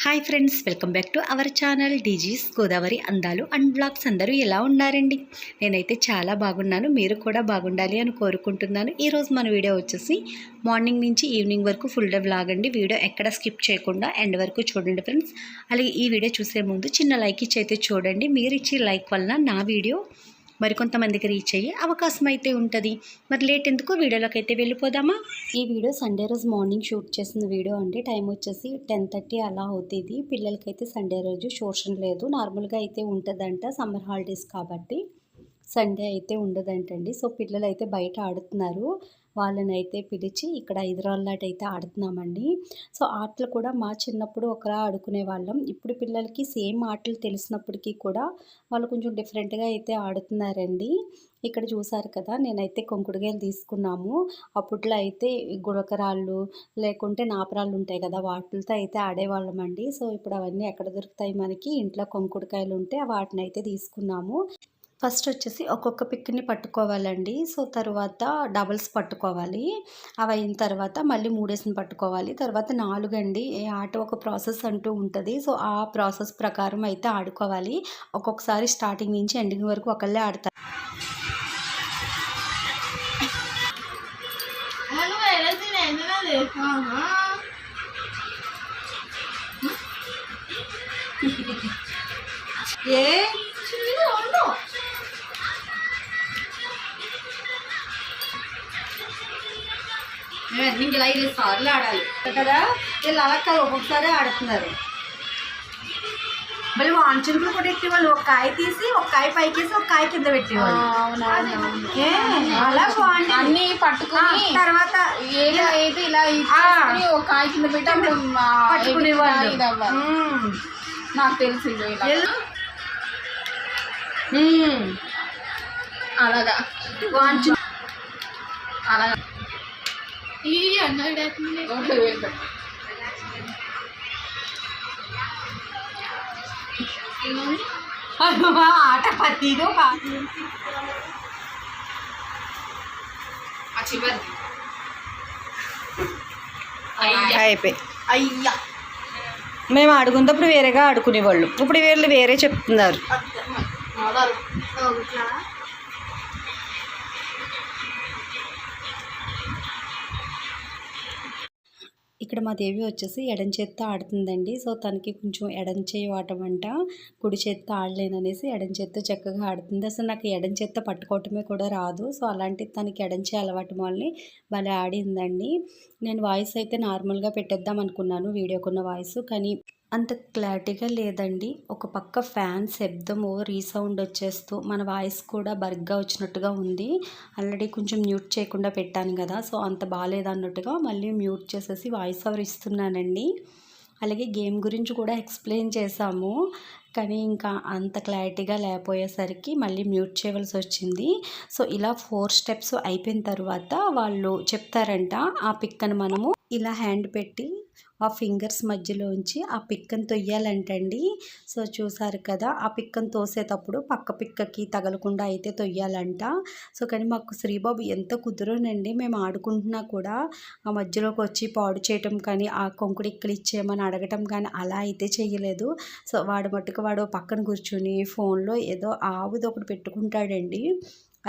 Hi friends, welcome back to our channel DG's Godavari అందాలు and blogs. అందరూ ఎలా ఉన్నారండి? నేనైతే చాలా బాగున్నాను. మీరు కూడా బాగుండాలి అని కోరుకుంటున్నాను. ఈరోజు మన వీడియో వచ్చేసి మార్నింగ్ నుంచి ఈవినింగ్ వరకు ఫుల్ డే వ్లాగ్ అండి. వీడియో ఎక్కడ స్కిప్ చేయకుండా ఎండ్ వరకు చూడండి ఫ్రెండ్స్. అలాగే ఈ వీడియో చూసే ముందు చిన్న లైక్ ఇచ్చి అయితే చూడండి. మీరు ఇచ్చే లైక్ వలన నా వీడియో మరికొంతమందికి రీచ్ అయ్యే అవకాశం అయితే ఉంటుంది. మరి లేట్ ఎందుకు, వీడియోలోకి అయితే వెళ్ళిపోదామా? ఈ వీడియో సండే రోజు మార్నింగ్ షూట్ చేసిన వీడియో అండి. టైం వచ్చేసి 10:30 అలా అవుతుంది. పిల్లలకైతే సండే రోజు ట్యూషన్ లేదు, నార్మల్గా అయితే ఉంటుందంట. సమ్మర్ హాలిడేస్ కాబట్టి సండే అయితే ఉండదంటండి. సో పిల్లలు అయితే బయట ఆడుతున్నారు. వాళ్ళని అయితే పిలిచి ఇక్కడ హైదరాబాద్ అయితే ఆడుతున్నామండి. సో ఆటలు కూడా మా చిన్నప్పుడు ఒకలా ఆడుకునే వాళ్ళం. ఇప్పుడు పిల్లలకి సేమ్ ఆటలు తెలిసినప్పటికీ కూడా వాళ్ళు కొంచెం డిఫరెంట్గా అయితే ఆడుతున్నారండి. ఇక్కడ చూసారు కదా, నేనైతే కొంకుడుగాయలు తీసుకున్నాము. అప్పట్లో అయితే గుడకరాళ్ళు లేకుంటే నాపరాళ్ళు ఉంటాయి కదా, వాటితో అయితే ఆడేవాళ్ళం అండి. సో ఇప్పుడు అవన్నీ ఎక్కడ దొరుకుతాయి మనకి? ఇంట్లో కొంకుడుకాయలు ఉంటే వాటిని అయితే తీసుకున్నాము. ఫస్ట్ వచ్చేసి ఒక్కొక్క పిక్ని పట్టుకోవాలండి. సో తర్వాత డబల్స్ పట్టుకోవాలి. అవి అయిన తర్వాత మళ్ళీ 3 పట్టుకోవాలి. తర్వాత 4 అండి. ఈ ఆట ఒక ప్రాసెస్ అంటూ ఉంటుంది. సో ఆ ప్రాసెస్ ప్రకారం అయితే ఆడుకోవాలి. ఒక్కొక్కసారి స్టార్టింగ్ నుంచి ఎండింగ్ వరకు ఒకళ్ళే ఆడతారు. ఇంక ఇలా 5 సార్లు ఆడాలి కదా. వీళ్ళు అలా కాదు, ఒక్కొక్కసారి ఆడుతున్నారు. మళ్ళీ వాంచులు కూడా పెట్టేవాళ్ళు. ఒక కాయ తీసి ఒక కాయ పైకేసి ఒక కాయ కింద పెట్టేవాళ్ళు. అలా అన్ని పట్టుకుని తర్వాత ఏది ఇలా ఒక కాయ కింద పెట్టి పట్టుకునేవాళ్ళు. నాకు తెలిసింది అలాగా వాంచు అలాగా ఆట పట్టిదో అయిపోయి అయ్యా. మేము ఆడుకున్నప్పుడు వేరేగా ఆడుకునేవాళ్ళు, ఇప్పుడు వీళ్ళు వేరే చెప్తున్నారు. ఇక్కడ మా దేవి వచ్చేసి ఎడం చేత్తో ఆడుతుందండి. సో తనకి కొంచెం ఎడం చేయి వాటమంట, కుడి చేత్తో ఆడలేననేసి ఎడం చేత్తో చక్కగా ఆడుతుంది. అసలు నాకు ఎడం చేత్తో పట్టుకోవటమే కూడా రాదు. సో అలాంటిది తనకి ఎడం చేయి అలవాటు వాళ్ళని భలే ఆడిందండి. నేను వాయిస్ అయితే నార్మల్గా పెట్టేద్దాం అనుకున్నాను, వీడియోకున్న వాయిస్, కానీ అంత క్లారిటీగా లేదండి. ఒక పక్క ఫ్యాన్ శబ్దము రీసౌండ్ వచ్చేస్తూ మన వాయిస్ కూడా బరిగ్గా వచ్చినట్టుగా ఉంది. ఆల్రెడీ కొంచెం మ్యూట్ చేయకుండా పెట్టాను కదా, సో అంత బాగాలేదన్నట్టుగా మళ్ళీ మ్యూట్ చేసేసి వాయిస్ ఓవర్ ఇస్తున్నానండి. అలాగే గేమ్ గురించి కూడా ఎక్స్ప్లెయిన్ చేశాము, కానీ ఇంకా అంత క్లారిటీగా లేకపోయేసరికి మళ్ళీ మ్యూట్ చేయవలసి వచ్చింది. సో ఇలా 4 స్టెప్స్ అయిపోయిన తర్వాత వాళ్ళు చెప్తారంట, ఆ పిక్కను మనము ఇలా హ్యాండ్ పెట్టి ఆ ఫింగర్స్ మధ్యలోంచి ఆ పిక్కను తొయ్యాలంటండి. సో చూసారు కదా, ఆ పిక్కను తోసేటప్పుడు పక్క పిక్కకి తగలకుండా అయితే తొయ్యాలంట. సో కానీ మాకు శ్రీబాబు ఎంత కుదురునండి, మేము ఆడుకుంటున్నా కూడా ఆ మధ్యలోకి వచ్చి పాడు చేయటం కానీ, ఆ కొంకుడు ఇక్కలు ఇచ్చేయమని అడగటం కానీ అలా అయితే చేయలేదు. సో వాడు మట్టుకు వాడు పక్కన కూర్చుని ఫోన్లో ఏదో ఆవుది ఒకటి పెట్టుకుంటాడండి.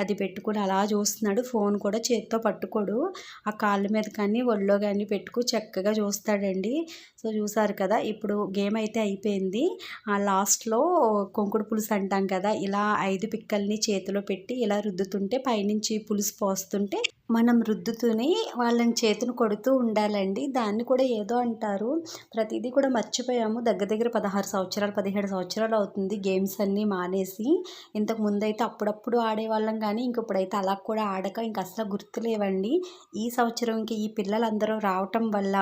అది పెట్టుకుని అలా చూస్తున్నాడు. ఫోన్ కూడా చేతితో పట్టుకోడు, ఆ కాళ్ళ మీద కానీ ఒళ్ళో కానీ పెట్టుకు చక్కగా చూస్తాడండి. సో చూసారు కదా, ఇప్పుడు గేమ్ అయితే అయిపోయింది. ఆ లాస్ట్లో కొంకుడు పులుసు అంటాం కదా, ఇలా 5 పిక్కల్ని చేతిలో పెట్టి ఇలా రుద్దుతుంటే పైనుంచి పులుసు పోస్తుంటే మనం రుద్దుతూనే వాళ్ళని చేతిని కొడుతూ ఉండాలండి. దాన్ని కూడా ఏదో అంటారు, ప్రతిదీ కూడా మర్చిపోయాము. దగ్గర 16 సంవత్సరాలు 17 సంవత్సరాలు అవుతుంది గేమ్స్ అన్నీ మానేసి. ఇంతకు ముందైతే అప్పుడప్పుడు ఆడేవాళ్ళం, కానీ ఇంక ఇప్పుడైతే అలా కూడా ఆడక ఇంక అసలు గుర్తులేవండి. ఈ సంవత్సరం ఇంక ఈ పిల్లలందరూ రావటం వల్ల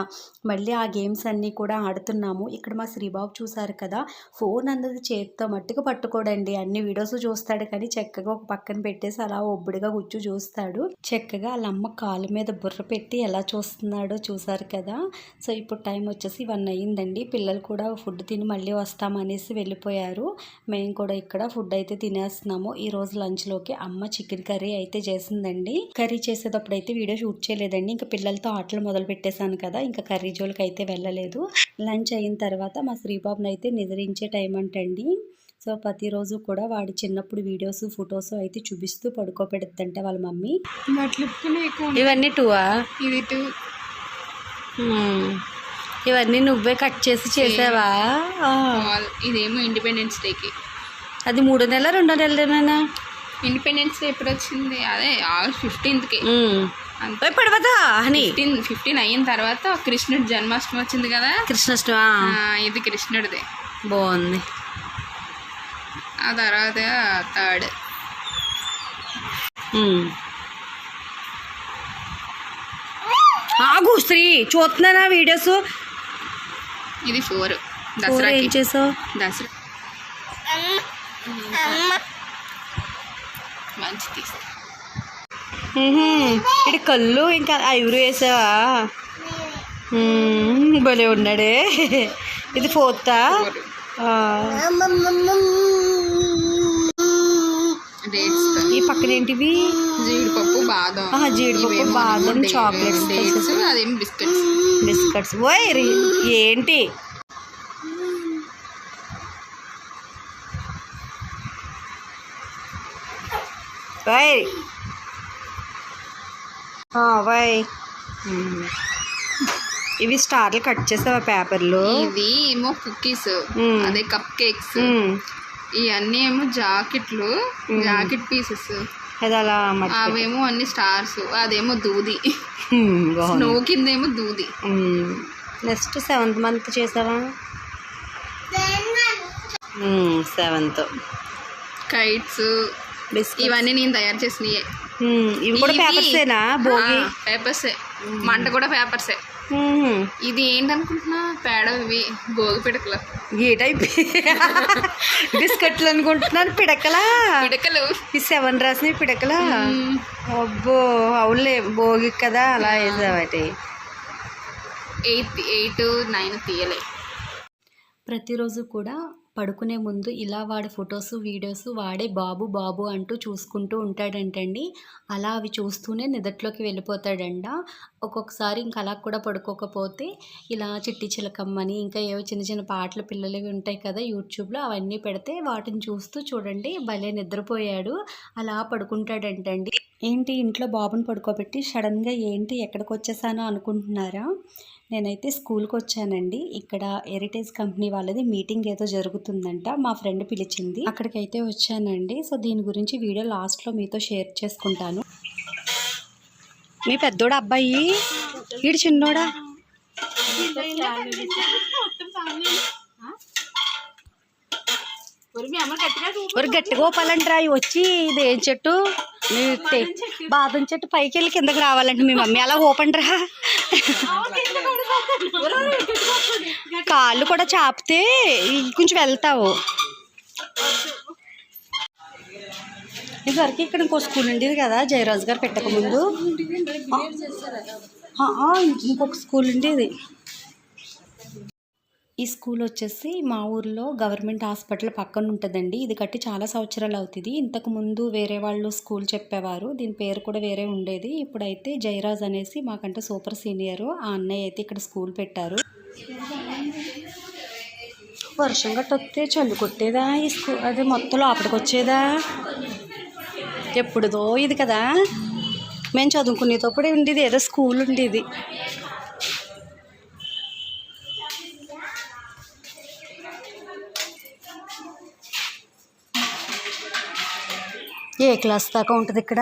మళ్ళీ ఆ గేమ్స్ అన్నీ కూడా ఆడుతున్నాము. ఇక్కడ మా శ్రీబాబు చూసారు కదా, ఫోన్ అన్నది చేతితో మట్టుకు పట్టుకోడండి. అన్ని వీడియోస్ చూస్తాడు కానీ చక్కగా ఒక పక్కన పెట్టేసి అలా ఒబ్బడిగా కూర్చు చూస్తాడు. చక్కగా వాళ్ళ అమ్మ కాలు మీద బుర్ర పెట్టి ఎలా చూస్తున్నాడో చూసారు కదా. సో ఇప్పుడు టైం వచ్చేసి 1 అయ్యిందండి. పిల్లలు కూడా ఫుడ్ తిని మళ్ళీ వస్తామనేసి వెళ్ళిపోయారు. మేము కూడా ఇక్కడ ఫుడ్ అయితే తినేస్తున్నాము. ఈరోజు లంచ్లోకి అమ్మ చికెన్ కర్రీ అయితే చేసిందండి. కర్రీ చేసేటప్పుడు అయితే వీడియో షూట్ చేయలేదండి. ఇంకా పిల్లలతో ఆటలు మొదలు పెట్టేశాను కదా, ఇంకా కర్రీ జోలికి అయితే వెళ్ళలేదు. లంచ్ అయిన తర్వాత మా శ్రీబాబుని అయితే నిద్రించే టైం అంటండి. సో ప్రతిరోజు కూడా వాడి చిన్నప్పుడు వీడియోస్ ఫొటోస్ అయితే చూపిస్తూ పడుకోబెడుతుంట వాళ్ళ మమ్మీ. ఇవన్నీ 2ఆ? ఇది 2. ఇవన్నీ నువ్వే కట్ చేసి చేసావా? ఇదేమో ఇండిపెండెన్స్ డేకి. అది 3 నెలల 2 నెలలేనా? ఇండిపెండెన్స్ డే ఎప్పుడు వచ్చింది? అదే ఆగస్ట్ 15కి. అంతే పడవదా అని 15 అయిన తర్వాత కృష్ణుడి జన్మాష్టమి వచ్చింది కదా, కృష్ణాష్టమి. ఇది కృష్ణుడిదే. బాగుంది. ఆ తర్వాత 3rd. ఆగు శ్రీ, చూస్తున్నానా వీడియోస్. ఇది 4 దసరా. ఏం చేసావు? దసరా మంచి తీస్తా. ఇటు కళ్ళు ఇంకా ఐబ్రో వేసావా? భలే ఉన్నాడే. ఇది 4th. ఈ పక్కన ఏంటివి? జీడిపప్పు బాదం. జీడిపప్పు బాదం చాక్లెట్స్. అదేమి బిస్కెట్స్. ఓయ్ ఏంటి వై ఇవి స్టార్లు కట్ చేసావా పేపర్లు? ఇవి ఏమో కుకీస్, అదే కప్ కేక్స్. ఇవన్నీ ఏమో జాకెట్లు, జాకెట్ పీసెస్. అవేమో అన్ని స్టార్స్. అదేమో దూది, స్నో కిందేమో దూది. నెక్స్ట్ 7th మంత్ చేసావా? 7th kites. ఇవన్నీ నేను తయారు చేసినయే. ఇవి కూడా పేపర్సేనా? భోగి పేపర్సే, మంట కూడా పేపర్సే. ఇది ఏంటనుకుంటున్నా? పేడ. ఇవి భోగి పిడకలు. బిస్కెట్లు అనుకుంటున్నాను. పిడకలు. ఈ 7 రాసినవి పిడకలా? అబ్బో అవునులే, భోగి కదా అలా వేసావాటి. 8, 9 తీయలే. ప్రతిరోజు కూడా పడుకునే ముందు ఇలా వాడి ఫొటోస్ వీడియోస్ వాడే బాబు బాబు అంటూ చూసుకుంటూ ఉంటాడంటండి. అలా అవి చూస్తూనే నిద్రలోకి వెళ్ళిపోతాడంట. ఒక్కొక్కసారి ఇంకా అలా కూడా పడుకోకపోతే ఇలా చిట్టి చిలకమ్మని ఇంకా ఏవో చిన్న చిన్న పాటలు పిల్లలవి ఉంటాయి కదా యూట్యూబ్లో, అవన్నీ పెడితే వాటిని చూస్తూ చూడండి భలే నిద్రపోయాడు. అలా పడుకుంటాడంటండి. ఏంటి ఇంట్లో బాబుని పడుకోబెట్టి సడన్గా ఏంటి ఎక్కడికి వచ్చేసానో అనుకుంటున్నారా? నేనైతే స్కూల్కి వచ్చానండి. ఇక్కడ హెరిటేజ్ కంపెనీ వాళ్ళది మీటింగ్ ఏదో జరుగుతుందంట, మా ఫ్రెండ్ పిలిచింది, అక్కడికైతే వచ్చానండి. సో దీని గురించి వీడియో లాస్ట్లో మీతో షేర్ చేసుకుంటాను. మీ పెద్దోడా అబ్బాయి? వీడు చిన్నోడా? గట్టిగా ఓపాలంటారా? వచ్చి ఇదేం చెట్టు? బాదం చెట్టు పైకి వెళ్ళి కిందకి రావాలంటే మీ మమ్మీ అలా ఓపండ్రా. కాళ్ళు కూడా చాపితే కొంచెం వెళ్తావు. ఇదివరకు ఇక్కడ ఇంకో స్కూల్ ఉండేది కదా జయరాజు గారు పెట్టకముందు. ఇంకొక స్కూల్ ఉండేది. ఈ స్కూల్ వచ్చేసి మా ఊర్లో గవర్నమెంట్ హాస్పిటల్ పక్కన ఉంటుందండి. ఇది కట్టి చాలా సంవత్సరాలు అవుతుంది. ఇంతకుముందు వేరే వాళ్ళు స్కూల్ చెప్పేవారు, దీని పేరు కూడా వేరే ఉండేది. ఇప్పుడైతే జయరాజ్ అనేసి మాకంటే సూపర్ సీనియర్ ఆ అన్నయ్య అయితే ఇక్కడ స్కూల్ పెట్టారు. వర్షం గట్టొస్తే చల్లు కొట్టేదా ఈ స్కూల్? అదే మొత్తం లోపలికి వచ్చేదా? ఎప్పుడుదో ఇది కదా, మేము చదువుకునేటప్పుడే ఉండేది, ఏదో స్కూల్ ఉండేది. ఏ క్లాస్ దాకా ఉంటుంది ఇక్కడ?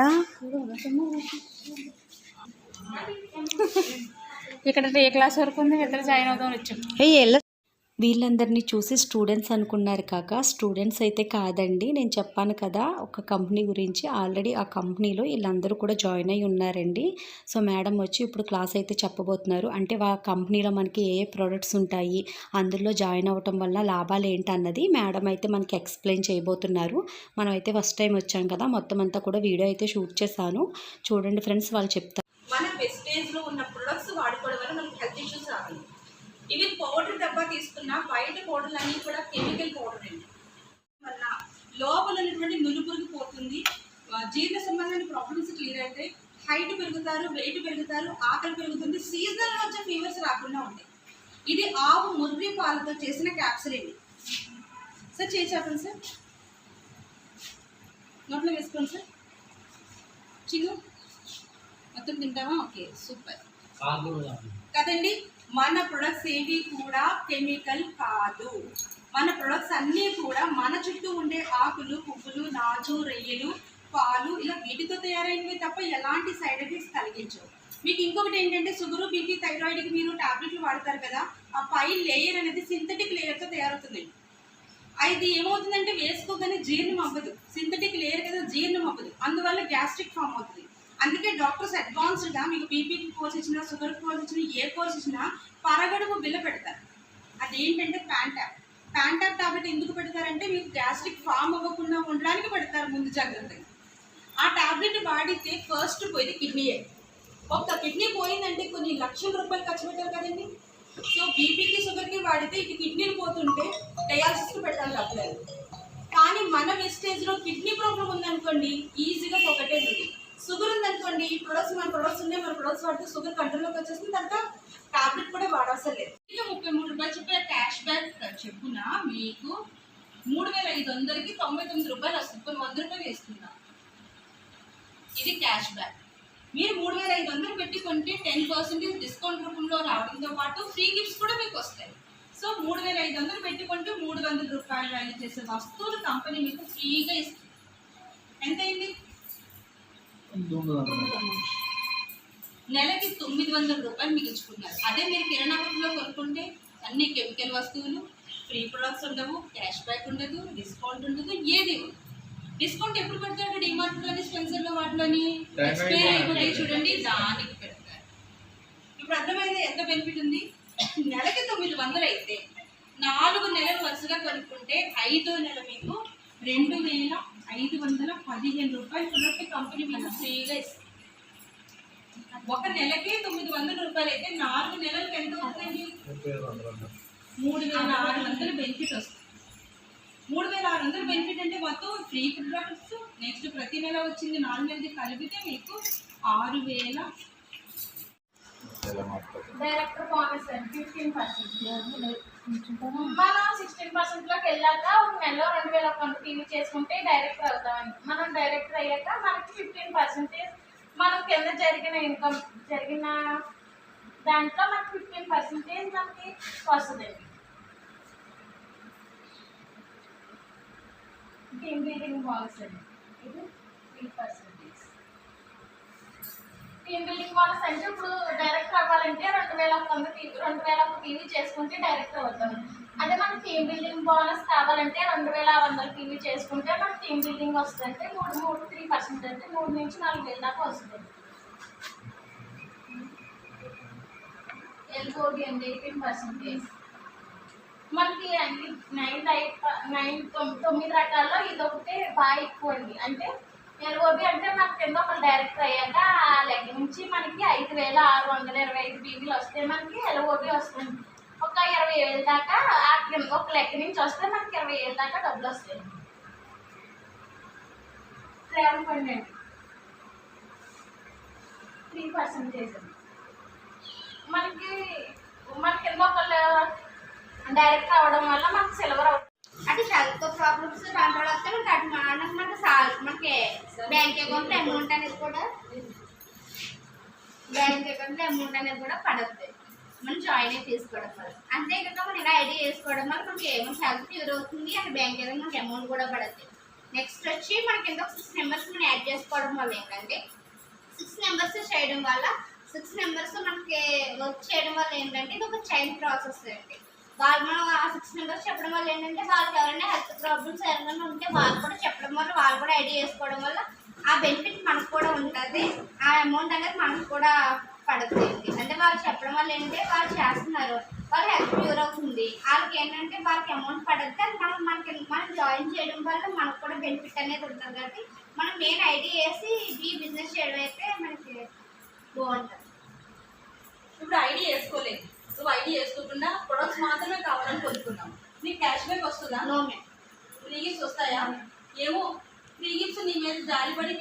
ఇక్కడ ఏ క్లాస్ వరకు ఉంది? ఇద్దరు జాయిన్ అవుదామని వచ్చాం. వీళ్ళందరినీ చూసి స్టూడెంట్స్ అనుకున్నారు కాక స్టూడెంట్స్ అయితే కాదండి. నేను చెప్పాను కదా ఒక కంపెనీ గురించి, ఆల్రెడీ ఆ కంపెనీలో వీళ్ళందరూ కూడా జాయిన్ అయ్యి ఉన్నారండి. సో మేడం వచ్చి ఇప్పుడు క్లాస్ అయితే చెప్పబోతున్నారు. అంటే కంపెనీలో మనకి ఏ ప్రొడక్ట్స్ ఉంటాయి, అందులో జాయిన్ అవ్వటం వల్ల లాభాలు ఏంటన్నది మేడం అయితే మనకి ఎక్స్ప్లెయిన్ చేయబోతున్నారు. మనం అయితే ఫస్ట్ టైం వచ్చాం కదా, మొత్తం అంతా కూడా వీడియో అయితే షూట్ చేశాను. చూడండి ఫ్రెండ్స్, వాళ్ళు చెప్తారు. మన వెస్టేజ్లో ఉన్న ప్రొడక్ట్స్ వాడుకోవడం వల్ల మనకి హెల్త్ ఇష్యూస్ రావాలి. ఇవి పౌడర్ డబ్బా తీసుకున్న బయట పౌడర్లు అన్నీ కూడా కెమికల్ పౌడర్ అండి. వల్ల లోపల ఉన్నటువంటి నులుపురుగు పోతుంది, జీర్ణ సంబంధమైన ప్రాబ్లమ్స్ క్లియర్ అయితే, హైట్ పెరుగుతారు, వెయిట్ పెరుగుతారు, ఆకలి పెరుగుతుంది, సీజనల్గా వచ్చే ఫీవర్స్ రాకుండా ఉంటాయి. ఇది ఆవు ముర్రి పాలతో చేసిన క్యాప్సూల్ అండి. సార్ చేసి చెప్పండి సార్, నోట్లో వేసుకోండి సార్. చిగు మొత్తం తింటావా? ఓకే, సూపర్ కదండి. మన ప్రొడక్ట్స్ ఏవి కూడా కెమికల్ కాదు. మన ప్రొడక్ట్స్ అన్నీ కూడా మన చుట్టూ ఉండే ఆకులు, పువ్వులు, నాచు, రొయ్యలు, పాలు ఇలా వీటితో తయారైనవి తప్ప ఎలాంటి సైడ్ ఎఫెక్ట్స్ కలిగించవు. మీకు ఇంకొకటి ఏంటంటే షుగరు, బీపీ, థైరాయిడ్కి మీరు టాబ్లెట్లు వాడతారు కదా, ఆ పై లేయర్ అనేది సింథటిక్ లేయర్తో తయారవుతుంది. అది ఏమవుతుందంటే వేసుకోగానే జీర్ణం అవ్వదు, సింథటిక్ లేయర్ కదా జీర్ణం అవ్వదు, అందువల్ల గ్యాస్ట్రిక్ ఫామ్ అవుతుంది. అందుకే డాక్టర్స్ అడ్వాన్స్డ్గా మీకు బీపీకి కోర్స్ ఇచ్చినా, షుగర్ కోర్స్ ఇచ్చినా, ఏ కోర్స్ ఇచ్చినా పరగడుపు బిల్ల పెడతారు. అదేంటంటే ప్యాంటాప్ టాబ్లెట్ ఎందుకు పెడతారంటే మీకు గ్యాస్ట్రిక్ ఫామ్ అవ్వకుండా ఉండడానికి పెడతారు ముందు జాగ్రత్తగా. ఆ టాబ్లెట్ వాడితే ఫస్ట్ పోయింది కిడ్నీయే. ఒక్క కిడ్నీ పోయిందంటే కొన్ని లక్షల రూపాయలు ఖర్చు పెట్టారు కదండి. సో బీపీకి, షుగర్కి వాడితే ఇటు కిడ్నీలు పోతుంటే డయాలసిస్కి పెడతాను తప్పలేదు. కానీ మన వెస్టేజ్లో కిడ్నీ ప్రాబ్లం ఉందనుకోండి, ఈజీగా ఒకటేది. షుగర్ ఉందనుకోండి, ఈ ప్రొడక్ట్స్ మన ప్రొడక్ట్స్ ఉన్నాయి, మన ప్రొడక్ట్స్ వాడితే షుగర్ కంట్రోల్లోకి వచ్చేస్తుంది, తర్వాత టాబ్లెట్ కూడా వాడవసరం లేదు. ఇక 33 రూపాయలు చెప్పిన క్యాష్ బ్యాక్ చెప్పున మీకు 3500కి 99 రూపాయలు వస్తుంది. కొన్ని 100 రూపాయలు వేసుకుందాం, ఇది క్యాష్ బ్యాక్. మీరు 3500 పెట్టి కొంటే 10% డిస్కౌంట్ రూపంలో రావడంతో పాటు ఫ్రీ గిఫ్ట్స్ కూడా మీకు వస్తాయి. సో 3500 పెట్టుకుంటే 300 రూపాయలు వాల్యూ చేసే వస్తువులు కంపెనీ మీకు ఫ్రీగా ఇస్తుంది. ఎంత అయింది? నెలకి 900 రూపాయలు మీకు ఇచ్చుకున్నారు. అదే మీరు కిరాణా కొట్టులో కొనుక్కుంటే అన్ని కెమికల్ వస్తువులు, ఫ్రీ ప్రొడక్ట్స్ ఉండవు, క్యాష్ బ్యాక్ ఉండదు, డిస్కౌంట్ ఉండదు, ఏది ఉండదు. డిస్కౌంట్ ఎప్పుడు పెడతాడు? డిమార్ట్లోని, స్పెన్సర్లో, వాటిలోని ఎక్స్పైర్ అయిపోతాయి చూడండి, దానికి పెడతారు. ఇప్పుడు అర్థమైంది ఎంత బెనిఫిట్ ఉంది. నెలకి 900 అయితే 4 నెలలు వరుసగా కొనుక్కుంటే 5వ నెల మీకు 2515 రూపాయలు ప్రొడక్ట్ కంపెనీ మీకు ఫ్రీగా ఇస్తుంది. ఒక నెలకి 900 రూపాయలు అయితే 4 నెలలకు ఎంత అవుతుందండి? 3600 బెనిఫిట్ వస్తుంది. 3600 బెనిఫిట్ అంటే మొత్తం ఫ్రీ ప్రొడక్ట్స్, నెక్స్ట్ ప్రతి నెల వచ్చింది 4 నెలది కలిపితే మీకు 6000. డైరెక్టర్ బోనస్ అండి 15%. మనం 16%లోకి వెళ్ళాక ఒక నెలలో 2000 కంటిన్యూ చేసుకుంటే డైరెక్టర్ అవుతామండి. మనం డైరెక్టర్ అయ్యాక మనకి 15% మనం కింద జరిగిన దాంట్లో మనకి 15% మనకి వస్తుందండి. టీమ్ బిల్డింగ్ బోనస్ అండి, ఇది 3%. టీమ్ బిల్డింగ్ బోనస్ అంటే ఇప్పుడు డైరెక్టర్ అవ్వాలంటే 2000 టీవీ చేసుకుంటే డైరెక్టర్ అవుతాం. అదే మనకి టీమ్ బిల్డింగ్ బోనస్ కావాలంటే 2100 టీవీ చేసుకుంటే మనకి టీమ్ బిల్డింగ్ వస్తుంది. అంటే 3% అంటే 3 నుంచి 4000 దాకా వస్తుంది. ఎల్ఓబి అంటే 18%. మనకి అన్ని 9 రకాల్లో ఇది ఒకటి బాగా ఎక్కువ అండి. అంటే ఎల్ఓబి అంటే మనకి కింద ఒక డైరెక్టర్ అయ్యాక ఆ లెక్క నుంచి మనకి 5625 టీవీలు వస్తే మనకి ఎల్ఓబి వస్తుంది. ఒక 20,000 దాకా ఒక లెక్క నుంచి వస్తే మనకి 20,000 దాకా డబ్బులు వస్తాయి. ట్రావెల్ ఫండ్ అండి 3%. మనకి కింద ఒకళ్ళు డైరెక్ట్ అవ్వడం వల్ల మనకి సిల్వర్ అవుతుంది. అంటే హెల్త్ ప్రాబ్లమ్స్ దాంట్లో వస్తే మనకి అటు మనకి బ్యాంక్ అకౌంట్లో అమౌంట్ అనేది కూడా పడుతుంది. మనం జాయిన్ అయి తీసుకోవడం వల్ల, అంతేకాక మనం ఇలా ఐడి చేసుకోవడం వల్ల మనకి ఏమైనా హెల్త్ క్యూర్ అవుతుంది, అండ్ బ్యాంక్ అకౌంట్ మనకి అమౌంట్ కూడా పడుతుంది. నెక్స్ట్ వచ్చి మనకి ఎంత 6 మెంబర్స్ మనం యాడ్ చేసుకోవడం వల్ల ఏంటంటే 6 మెంబర్స్ చేయడం వల్ల 6 మెంబర్స్ మనకి వర్క్ చేయడం వల్ల ఏంటంటే ఇది ఒక చైన్ ప్రాసెస్ అండి. వాళ్ళు మనం ఆ మెంబర్స్ చెప్పడం వల్ల ఏంటంటే వాళ్ళకి ఎవరైనా హెల్త్ ప్రాబ్లమ్స్ ఎవరైనా ఉంటే వాళ్ళు కూడా చెప్పడం వల్ల వాళ్ళు కూడా ఐడి చేసుకోవడం వల్ల ఆ బెనిఫిట్ మనకు కూడా ఉంటుంది. ఆ అమౌంట్ అనేది మనకు కూడా పడుతుంది. అంటే వాళ్ళు చెప్పడం వల్ల ఏంటంటే వాళ్ళు చేస్తున్నారు, వాళ్ళ హెల్త్ క్యూర్ అవుతుంది, వాళ్ళకి ఏంటంటే వాళ్ళకి అమౌంట్ పడుతుంది. అది మనం జాయిన్ చేయడం వల్ల మనకు కూడా బెనిఫిట్ అనేది ఉంటుంది. కాబట్టి మనం మెయిన్ ఐడి వేసి ఈ బిజినెస్ చేయడం అయితే మనకి బాగుంటుంది. ఇప్పుడు ఐడి వేసుకోలేదు, నువ్వు ఐడి వేసుకోకుండా ప్రొడక్ట్స్ మాత్రమే కావాలని కొనుక్కున్నావు, నీకు క్యాష్ బ్యాక్ వస్తుందా? నో. ఫ్రీ గిఫ్ట్స్ వస్తాయా? ఏమో ఫ్రీ గిఫ్ట్స్ నీ మీద జాలిపడి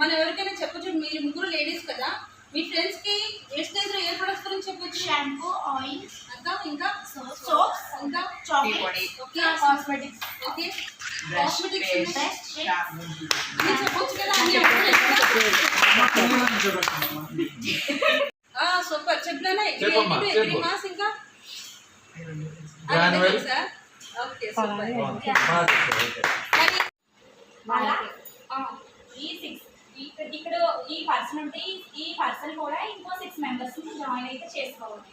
మనం ఎవరికైనా చెప్పచ్చు. మీరు ముగ్గురు లేడీస్ కదా, మీ ఫ్రెండ్స్కి ఏ స్టేజ్లో ఏ ప్రొడక్ట్స్ గురించి చెప్పచ్చు? షాంపూ, ఆయిల్, ఇంకా సోప్స్, ఇంకా chocolates, okay, cosmetics, okay cosmetics చెప్పొచ్చు కదా. సూపర్ చెప్పినా మాస్ ఇంకా సార్. Okay super. ఇక్కడ ఈ పర్సన్ ఉంటే ఈ పర్సన్ కూడా ఇంకో 6 మెంబర్స్ జాయిన్ అయితే చేసుకోవాలి.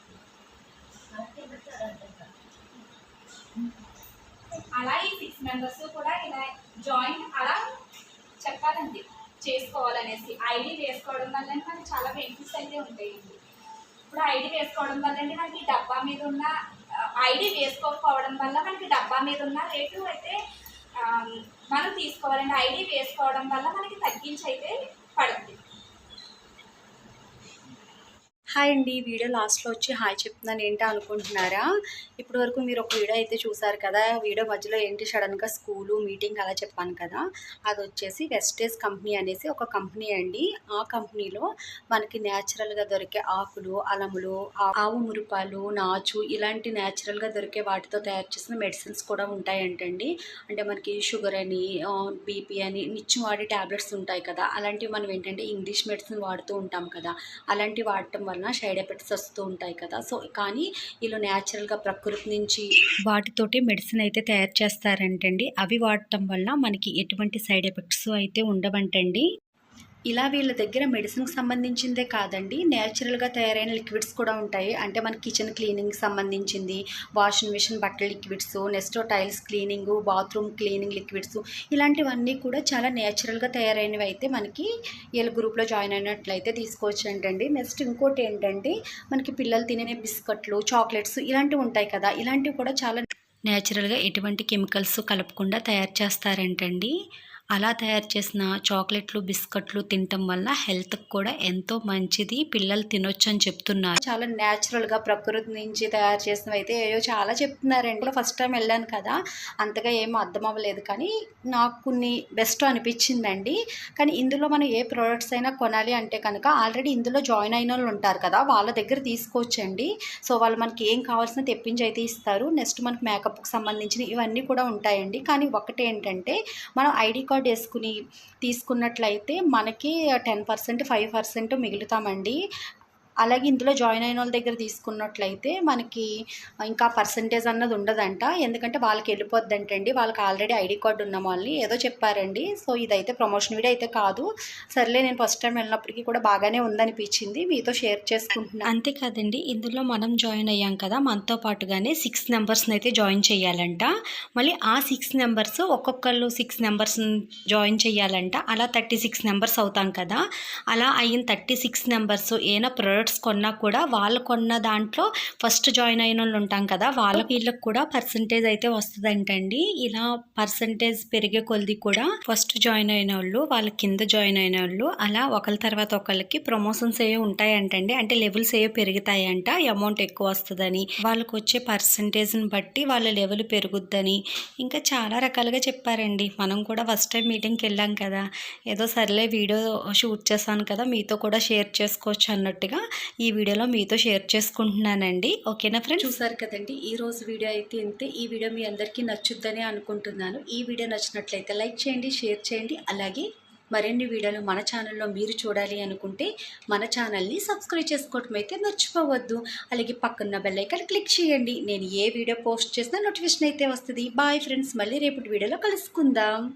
అలా ఈ 6 మెంబర్స్ కూడా ఇలా జాయిన్ అలా చెప్పాలండి చేసుకోవాలనేసి. ఐడి వేసుకోవడం వల్ల మనకి చాలా బెనిఫిట్స్ అయితే ఉంటాయి. ఇప్పుడు ఐడి వేసుకోవడం వల్ల అంటే మనకి డబ్బా మీద ఉన్న ఐడి వేసుకోకపోవడం వల్ల మనకి డబ్బా మీద ఉన్న రేటు అయితే మనం తీసుకోవాలండి. ఐడి వేసుకోవడం వల్ల మనకి తగ్గించి అయితే పడుతుంది. హాయ్ అండి, వీడియో లాస్ట్లో వచ్చి హాయ్ చెప్తున్నాను ఏంటో అనుకుంటున్నారా? ఇప్పటి వరకు మీరు ఒక వీడియో అయితే చూసారు కదా. వీడియో మధ్యలో ఏంటి సడన్గా స్కూలు మీటింగ్ అలా చెప్పాను కదా, అది వచ్చేసి వెస్టేజ్ కంపెనీ అనేసి ఒక కంపెనీ అండి. ఆ కంపెనీలో మనకి న్యాచురల్గా దొరికే ఆకులు, అలములు, ఆవు మురుపాలు, నాచు ఇలాంటి న్యాచురల్గా దొరికే వాటితో తయారు చేసిన మెడిసిన్స్ కూడా ఉంటాయంటండి. అంటే మనకి షుగర్ అని, బీపీ అని నిత్యం వాడే ట్యాబ్లెట్స్ ఉంటాయి కదా, అలాంటివి మనం ఏంటంటే ఇంగ్లీష్ మెడిసిన్ వాడుతూ ఉంటాం కదా, అలాంటివి వాడటం వల్ల సైడ్ ఎఫెక్ట్స్ వస్తూ ఉంటాయి కదా. సో కానీ వీళ్ళు న్యాచురల్గా ప్రకృతి నుంచి వాటితోటి మెడిసిన్ అయితే తయారు చేస్తారంటండి. అవి వాడటం వల్ల మనకి ఎటువంటి సైడ్ ఎఫెక్ట్స్ అయితే ఉండవంటండి. ఇలా వీళ్ళ దగ్గర మెడిసిన్కి సంబంధించిందే కాదండి, న్యాచురల్గా తయారైన లిక్విడ్స్ కూడా ఉంటాయి. అంటే మన కిచెన్ క్లీనింగ్కి సంబంధించింది, వాషింగ్ మిషన్ బట్టల liquids, next tiles cleaning, bathroom cleaning liquids, ఇలాంటివన్నీ కూడా చాలా న్యాచురల్గా తయారైనవి అయితే మనకి వీళ్ళ గ్రూప్లో జాయిన్ అయినట్లయితే తీసుకోవచ్చు అంటండి. నెక్స్ట్ ఇంకోటి ఏంటంటే మనకి పిల్లలు తినే బిస్కెట్లు, చాక్లెట్స్ ఇలాంటివి ఉంటాయి కదా, ఇలాంటివి కూడా చాలా న్యాచురల్గా ఎటువంటి కెమికల్స్ కలపకుండా తయారు చేస్తారంటండి. అలా తయారు చేసిన చాక్లెట్లు, బిస్కెట్లు తినటం వల్ల హెల్త్కి కూడా ఎంతో మంచిది, పిల్లలు తినొచ్చు అని చెప్తున్నారు. చాలా న్యాచురల్గా ప్రకృతి నుంచి తయారు చేసినవి అయితే ఏయో చాలా చెప్తున్నారండి. ఫస్ట్ టైం వెళ్ళాను కదా, అంతగా ఏమో అర్థం అవ్వలేదు, కానీ నాకు కొన్ని బెస్ట్ అనిపించిందండి. కానీ ఇందులో మనం ఏ ప్రోడక్ట్స్ అయినా కొనాలి అంటే కనుక ఆల్రెడీ ఇందులో జాయిన్ అయిన వాళ్ళు ఉంటారు కదా, వాళ్ళ దగ్గర తీసుకోవచ్చండి. సో వాళ్ళు మనకి ఏం కావాల్సిన తెప్పించి అయితే ఇస్తారు. నెక్స్ట్ మనకి మేకప్కి సంబంధించిన ఇవన్నీ కూడా ఉంటాయండి. కానీ ఒకటి ఏంటంటే మనం ఐడి కార్డ్ వేసుకుని తీసుకున్నట్లయితే మనకి 10%, 5% మిగులుతామండి. అలాగే ఇందులో జాయిన్ అయిన వాళ్ళ దగ్గర తీసుకున్నట్లయితే మనకి ఇంకా పర్సంటేజ్ అన్నది ఉండదంట. ఎందుకంటే వాళ్ళకి వెళ్ళిపోద్దంటండి, వాళ్ళకి ఆల్రెడీ ఐడి కార్డు ఉన్న వాళ్ళని ఏదో చెప్పారండి. సో ఇదైతే ప్రమోషన్ వీడియో అయితే కాదు. సర్లే, నేను ఫస్ట్ టైం వెళ్ళినప్పటికీ కూడా బాగానే ఉందనిపించింది, మీతో షేర్ చేసుకుంటున్నాను. అంతేకాదండి, ఇందులో మనం జాయిన్ అయ్యాం కదా, మనతో పాటుగానే 6 నెంబర్స్ని అయితే జాయిన్ చేయాలంట. మళ్ళీ ఆ 6 నెంబర్స్ ఒక్కొక్కళ్ళు 6 నెంబర్స్ని జాయిన్ చేయాలంట. అలా 36 నెంబర్స్ అవుతాం కదా. అలా అయిన 36 నెంబర్స్ ఏమైనా ప్రోడక్ట్స్ కొన్నా కూడా వాళ్ళు కొన్న దాంట్లో ఫస్ట్ జాయిన్ అయిన వాళ్ళు ఉంటాం కదా, వీళ్ళకి కూడా పర్సంటేజ్ అయితే వస్తుందంటండి. ఇలా పర్సంటేజ్ పెరిగే కొలది కూడా ఫస్ట్ జాయిన్ అయిన వాళ్ళు, వాళ్ళ కింద జాయిన్ అయిన వాళ్ళు, అలా ఒకరి తర్వాత ఒకరికి ప్రమోషన్స్ ఏ ఉంటాయంటండి. అంటే లెవెల్స్ ఏ పెరుగుతాయంట, అమౌంట్ ఎక్కువ వస్తుందని, వాళ్ళకి వచ్చే పర్సంటేజ్ని బట్టి వాళ్ళ లెవెల్ పెరుగుద్దని, ఇంకా చాలా రకాలుగా చెప్పారండి. మనం కూడా ఫస్ట్ టైం మీటింగ్కి వెళ్ళాం కదా, ఏదో సర్లే వీడియో షూట్ చేశాను కదా, మీతో కూడా షేర్ చేసుకోవచ్చు అన్నట్టుగా ఈ వీడియోలో మీతో షేర్ చేసుకుంటున్నానండి. ఓకేనా ఫ్రెండ్స్, చూసారు కదండి ఈ రోజు వీడియో అయితే ఇంతే. ఈ వీడియో మీ అందరికీ నచ్చుద్దని అనుకుంటున్నాను. ఈ వీడియో నచ్చినట్లయితే లైక్ చేయండి, షేర్ చేయండి. అలాగే మరిన్ని వీడియోలు మన ఛానల్లో మీరు చూడాలి అనుకుంటే మన ఛానల్ని సబ్స్క్రైబ్ చేసుకోవడం అయితే మర్చిపోవద్దు. అలాగే పక్కన బెల్ ఐకాన్ క్లిక్ చేయండి. నేను ఏ వీడియో పోస్ట్ చేసినా నోటిఫికేషన్ అయితే వస్తుంది. బాయ్ ఫ్రెండ్స్, మళ్ళీ రేపటి వీడియోలో కలుసుకుందాం.